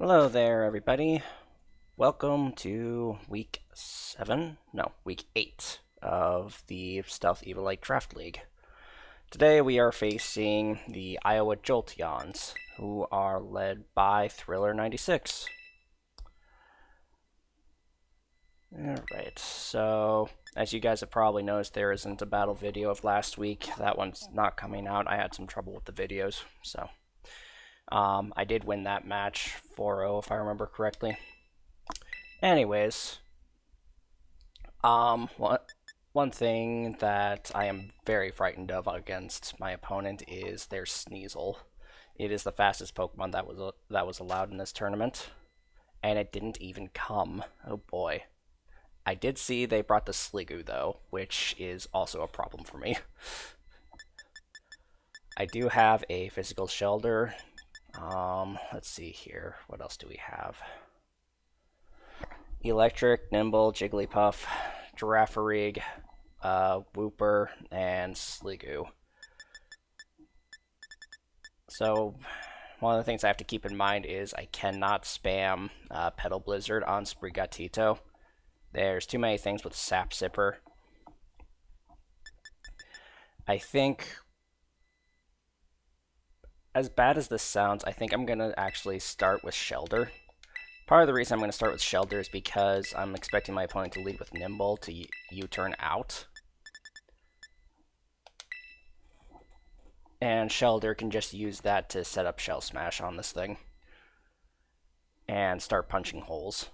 Hello there, everybody. Welcome to week 8 of the Stealth Eviolite Draft League. Today we are facing the Iowa Jolteons, who are led by Thriller96. Alright, so as you guys have probably noticed, there isn't a battle video of last week. That one's not coming out. I had some trouble with the videos, so I did win that match 4-0 if I remember correctly. Anyways, one thing that I am very frightened of against my opponent is their Sneasel. It is the fastest Pokemon that was allowed in this tournament, and it didn't even come. Oh boy. I did see they brought the Sliggoo though, which is also a problem for me. I do have a physical Shelter. Let's see here. What else do we have? Electric, Nimble, Jigglypuff, Girafarig, Wooper, and Sliggoo. So, one of the things I have to keep in mind is I cannot spam Petal Blizzard on Sprigatito. There's too many things with Sap Sipper. I think, as bad as this sounds, I think I'm going to actually start with Shelter. Part of the reason I'm going to start with Shelter is because I'm expecting my opponent to lead with Nimble to U-turn out. And Shelter can just use that to set up Shell Smash on this thing. And start punching holes.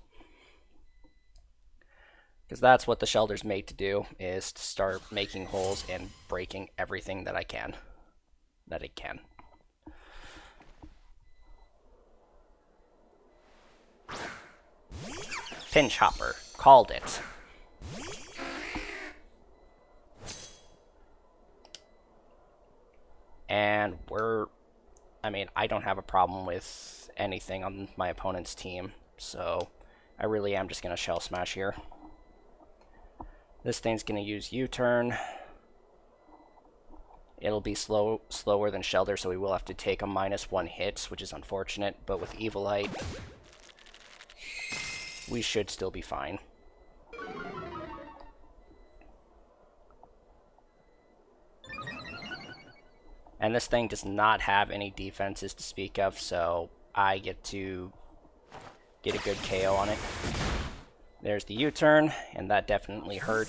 Because that's what the Shelter's made to do, is to start making holes and breaking everything that it can. Pinch Hopper. Called it. And I don't have a problem with anything on my opponent's team, so I really am just going to Shell Smash here. This thing's going to use U-turn. It'll be slower than Shelter, so we will have to take a -1 hit, which is unfortunate, but with Eviolite, we should still be fine. And this thing does not have any defenses to speak of, so I get to get a good KO on it. There's the U-turn, and that definitely hurt.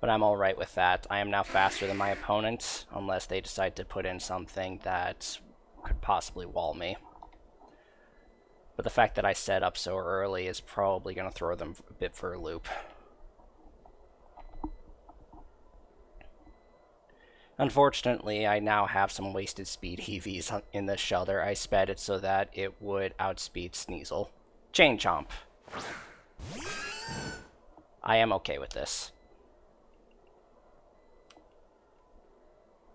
But I'm alright with that. I am now faster than my opponent, unless they decide to put in something that could possibly wall me. But the fact that I set up so early is probably going to throw them a bit for a loop. Unfortunately, I now have some wasted speed EVs in this Shelter. I sped it so that it would outspeed Sneasel. Chain Chomp. I am okay with this.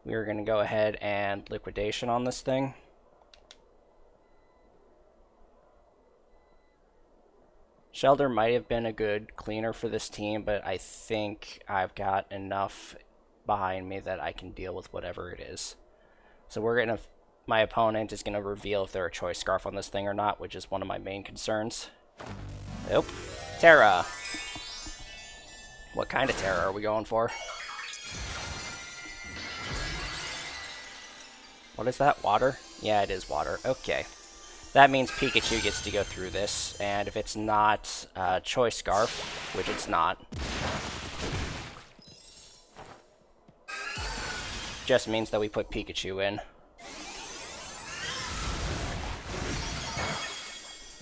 We're going to go ahead and Liquidation on this thing. Shelter might have been a good cleaner for this team, but I think I've got enough behind me that I can deal with whatever it is. So my opponent is going to reveal if they're a Choice Scarf on this thing or not, which is one of my main concerns. Nope. Terra. What kind of Terra are we going for? What is that? Water? Yeah, it is water. Okay. That means Pikachu gets to go through this, and if it's not Choice Scarf, which it's not, just means that we put Pikachu in.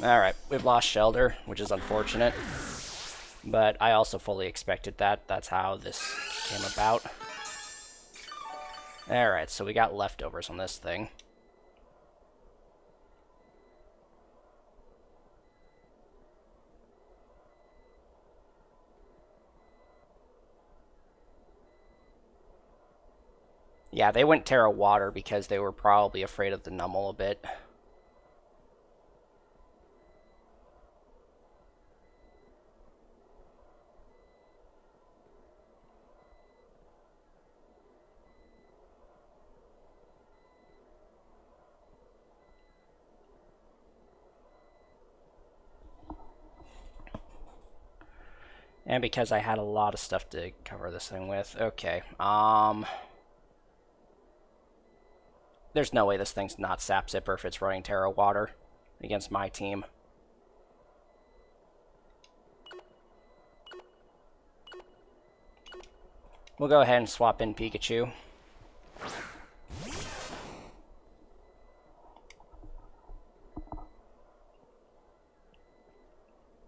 Alright, we've lost Shelter, which is unfortunate, but I also fully expected that. That's how this came about. Alright, so we got leftovers on this thing. Yeah, they went Terra Water because they were probably afraid of the Numel a bit. And because I had a lot of stuff to cover this thing with. Okay. There's no way this thing's not Sap Zipper if it's running Terra Water against my team. We'll go ahead and swap in Pikachu.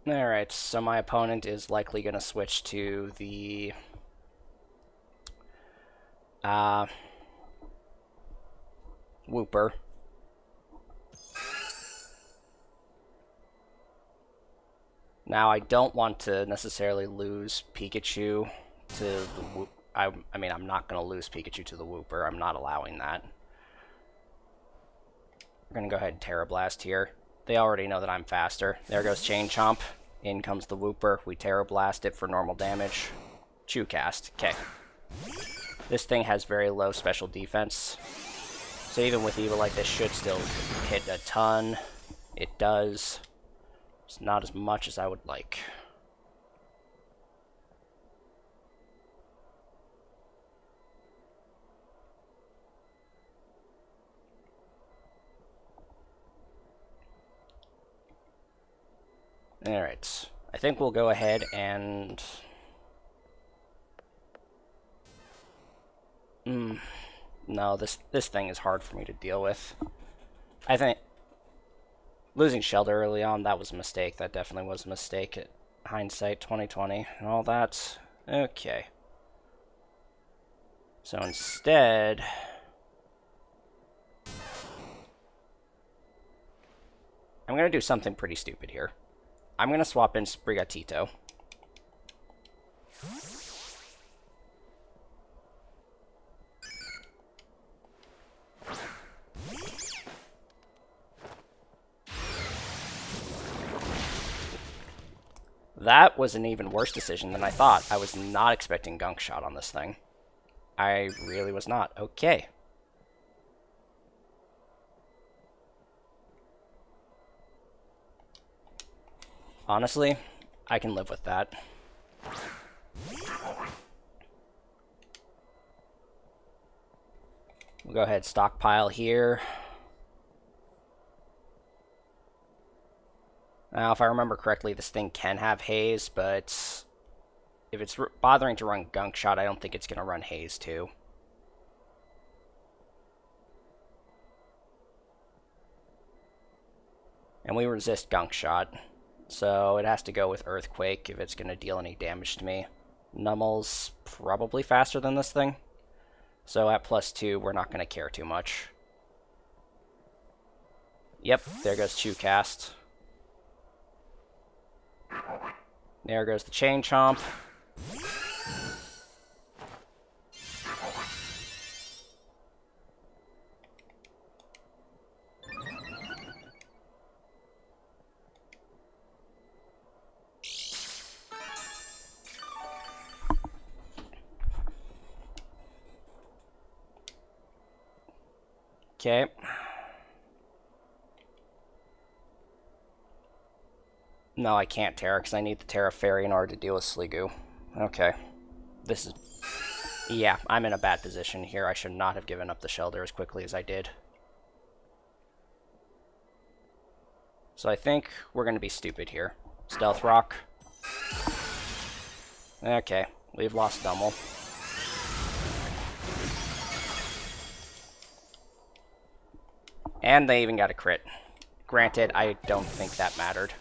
Alright, so my opponent is likely going to switch to the Wooper. Now, I don't want to necessarily lose Pikachu to the Wooper. I mean, I'm not going to lose Pikachu to the Wooper. I'm not allowing that. We're going to go ahead and Terra Blast here. They already know that I'm faster. There goes Chain Chomp. In comes the Wooper. We Terra Blast it for normal damage. Chew Cast. Okay. This thing has very low special defense. So even with Eviolite, this should still hit a ton. It does. It's not as much as I would like. Alright, I think we'll go ahead and... No, this thing is hard for me to deal with. I think losing Shelter early on, that was a mistake. That definitely was a mistake at hindsight 2020 and all that. Okay. So instead... I'm going to do something pretty stupid here. I'm going to swap in Sprigatito. That was an even worse decision than I thought. I was not expecting Gunk Shot on this thing. I really was not. Okay. Honestly, I can live with that. We'll go ahead, stockpile here. Now, if I remember correctly, this thing can have Haze, but if it's bothering to run Gunk Shot, I don't think it's going to run Haze too. And we resist Gunk Shot. So it has to go with Earthquake if it's going to deal any damage to me. Nummel's probably faster than this thing. So at +2, we're not going to care too much. Yep, there goes Chew Cast. There goes the Chain Chomp. Okay. No, I can't Terra because I need the Terra Fairy in order to deal with Sliggoo. Okay. This is... Yeah, I'm in a bad position here. I should not have given up the Shelter as quickly as I did. So I think we're going to be stupid here. Stealth Rock. Okay, we've lost Dummel. And they even got a crit. Granted, I don't think that mattered.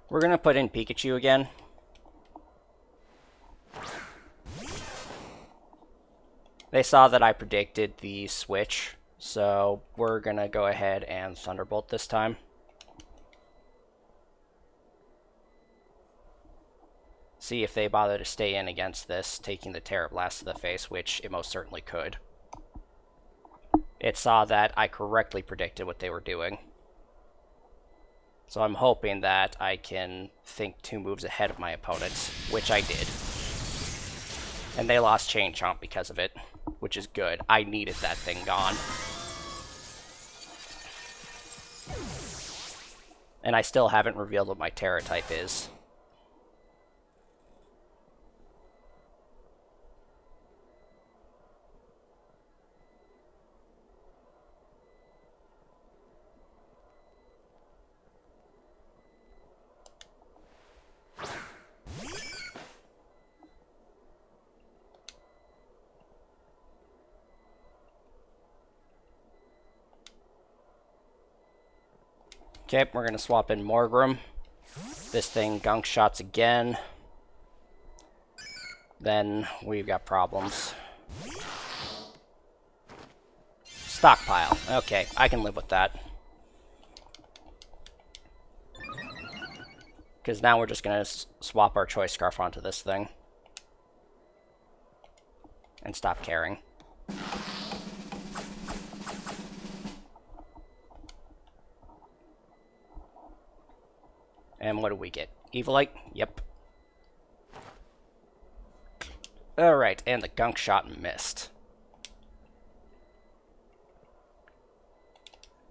We're going to put in Pikachu again. They saw that I predicted the switch, so we're going to go ahead and Thunderbolt this time. See if they bother to stay in against this, taking the Terra Blast to the face, which it most certainly could. It saw that I correctly predicted what they were doing. So I'm hoping that I can think 2 moves ahead of my opponents, which I did. And they lost Chain Chomp because of it. which is good. I needed that thing gone. And I still haven't revealed what my Terra type is. Okay, we're going to swap in Morgrim. This thing gunk shots again. Then we've got problems. Stockpile. Okay, I can live with that. Because now we're just going to swap our Choice Scarf onto this thing. And stop caring. And what do we get? Eviolite? Yep. Alright, and the gunk shot missed.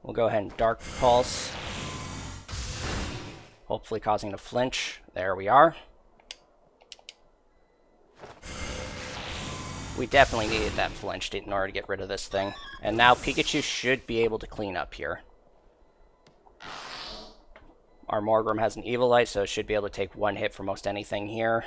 We'll go ahead and Dark Pulse. Hopefully causing a flinch. There we are. We definitely needed that flinch in order to get rid of this thing. And now Pikachu should be able to clean up here. Our Morgrim has an Eviolite, so it should be able to take one hit for most anything here.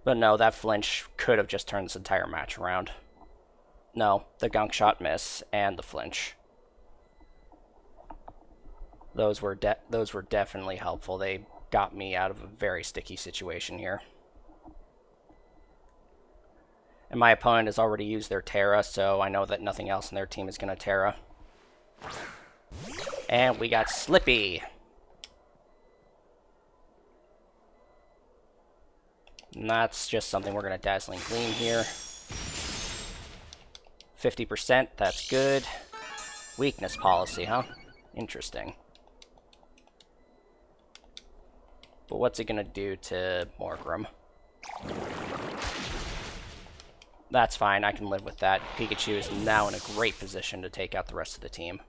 But no, that flinch could have just turned this entire match around. No, the gunk shot miss and the flinch. Those were definitely helpful. They got me out of a very sticky situation here. And my opponent has already used their Terra, so I know that nothing else in their team is going to Terra. And we got Slippy. And that's just something we're going to Dazzling Gleam here. 50%, that's good. Weakness policy, huh? Interesting. But what's it going to do to Morgrim? That's fine, I can live with that. Pikachu is now in a great position to take out the rest of the team.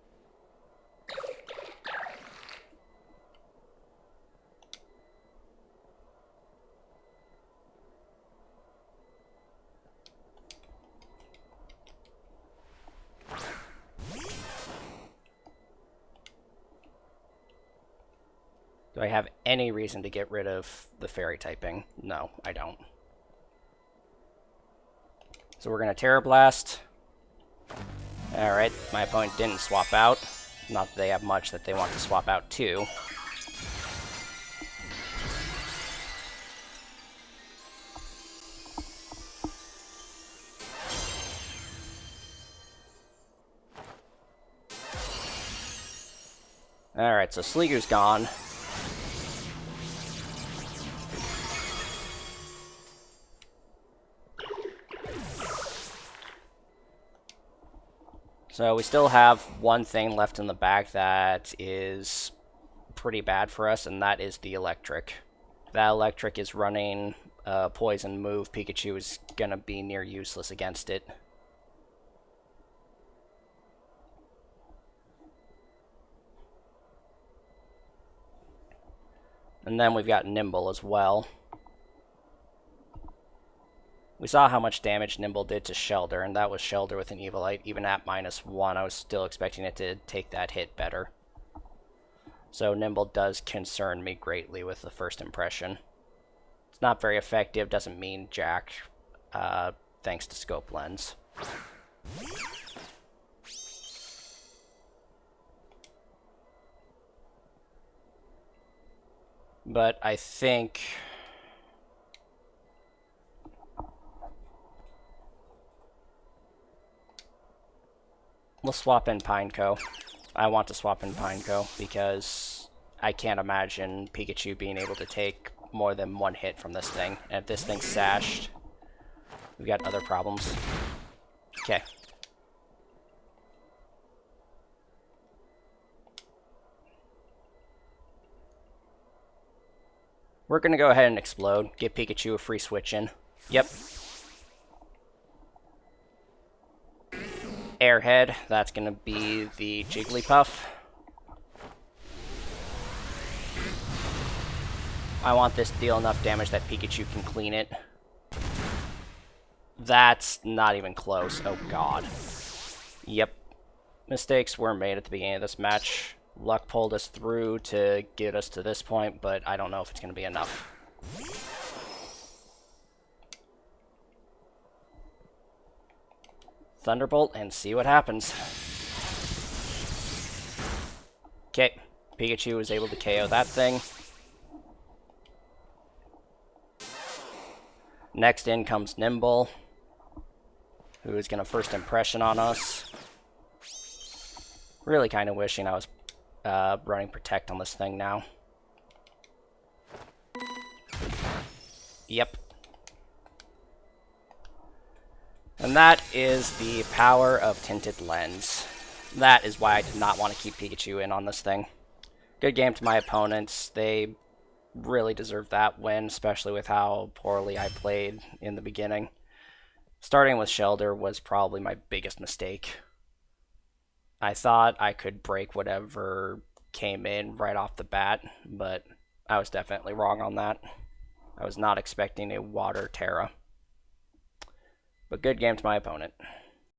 Do I have any reason to get rid of the fairy typing? No, I don't. So we're going to Terra Blast. Alright, my opponent didn't swap out. Not that they have much that they want to swap out to. Alright, so Sleeger's gone. So we still have one thing left in the back that is pretty bad for us, and that is the electric. If that electric is running a poison move, Pikachu is going to be near useless against it. And then we've got Nimble as well. We saw how much damage Nimble did to Shelder, and that was Shelder with an Eviolite. Even at -1, I was still expecting it to take that hit better. So Nimble does concern me greatly with the first impression. It's not very effective, doesn't mean jack, thanks to Scope Lens. But I think... we'll swap in Pineco. I want to swap in Pineco because I can't imagine Pikachu being able to take more than one hit from this thing. And if this thing's sashed, we've got other problems. Okay. We're going to go ahead and explode. Give Pikachu a free switch in. Yep. Airhead. That's going to be the Jigglypuff. I want this to deal enough damage that Pikachu can clean it. That's not even close. Oh, God. Yep. Mistakes were made at the beginning of this match. Luck pulled us through to get us to this point, but I don't know if it's going to be enough. Thunderbolt and see what happens. Okay. Pikachu was able to KO that thing. Next in comes Nimble, who is going to first impression on us. Really kind of wishing I was running Protect on this thing now. Yep. And that is the power of Tinted Lens. That is why I did not want to keep Pikachu in on this thing. Good game to my opponents. They really deserved that win, especially with how poorly I played in the beginning. Starting with Shelder was probably my biggest mistake. I thought I could break whatever came in right off the bat, but I was definitely wrong on that. I was not expecting a Water Terra. But good game to my opponent.